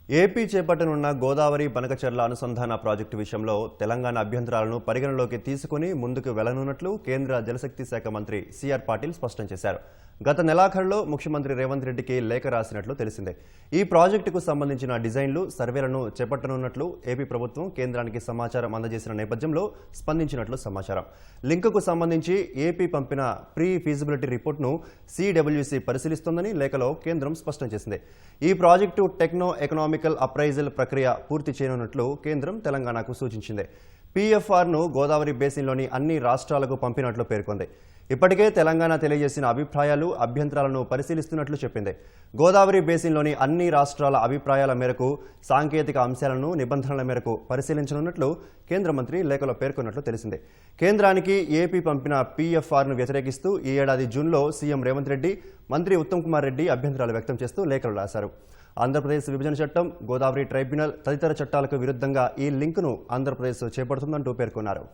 AP చేపట్టనున్న Godavari Banakacherla అనుసంధాన project విషయంలో తెలంగాణ అభ్యంతరాలను పరిగణలోకి తీసుకుని ముందుకు వెళ్లనున్నట్లు కేంద్ర జలశక్తి శాఖ మంత్రి సిఆర్ పాటిల్ స్పష్టం చేశారు. గత నెలాఖరులో ముఖ్యమంత్రి రేవంత్ రెడ్డికి లేఖ రాసినట్లు తెలిసిందే. ఈ ప్రాజెక్టుకు సంబంధించిన డిజైన్లు, సర్వేలను చేపట్టనున్నట్లు ఏపీ ప్రభుత్వం కేంద్రానికి సమాచారం అందజేసిన నేపథ్యంలో స్పందించినట్లు సమాచారం. లింకుకు సంబంధించి ఏపీ పంపిన ప్రీ ఫీజిబిలిటీ రిపోర్టును సిడబ్ల్యూసీ పరిశీలిస్తోందని లేఖలో కేంద్రం స్పష్టం చేసింది. ఈ ప్రాజెక్టు టెక్నో ఎకనామికల్ అప్రైజల్ ప్రక్రియ పూర్తి చేయనున్నట్లు కేంద్రం తెలంగాణకు సూచించింది. పీఎఫ్ఆర్ను గోదావరి బేసిన్లోని అన్ని రాష్ట్రాలకు పంపినట్లు పేర్కొంది. ఇప్పటికే తెలంగాణ తెలియజేసిన అభిప్రాయాలు, అభ్యంతరాలను పరిశీలిస్తున్నట్లు చెప్పింది. గోదావరి బేసిన్లోని అన్ని రాష్ట్రాల అభిప్రాయాల మేరకు సాంకేతిక అంశాలను, నిబంధనల మేరకు పరిశీలించనున్నట్లు కేంద్ర మంత్రి లేఖలో పేర్కొన్నట్లు తెలిసింది. కేంద్రానికి ఏపీ పంపిన పీఎఫ్ఆర్ను వ్యతిరేకిస్తూ ఈ ఏడాది జూన్లో సీఎం రేవంత్ రెడ్డి, మంత్రి ఉత్తమ్ కుమార్ రెడ్డి అభ్యంతరాలు వ్యక్తం చేస్తూ లేఖలు రాశారు. ఆంధ్రప్రదేశ్ విభజన చట్టం, గోదావరి ట్రైబ్యునల్ తదితర చట్టాలకు విరుద్ధంగా ఈ లింకును ఆంధ్రప్రదేశ్ చేపడుతుందంటూ పేర్కొన్నారు.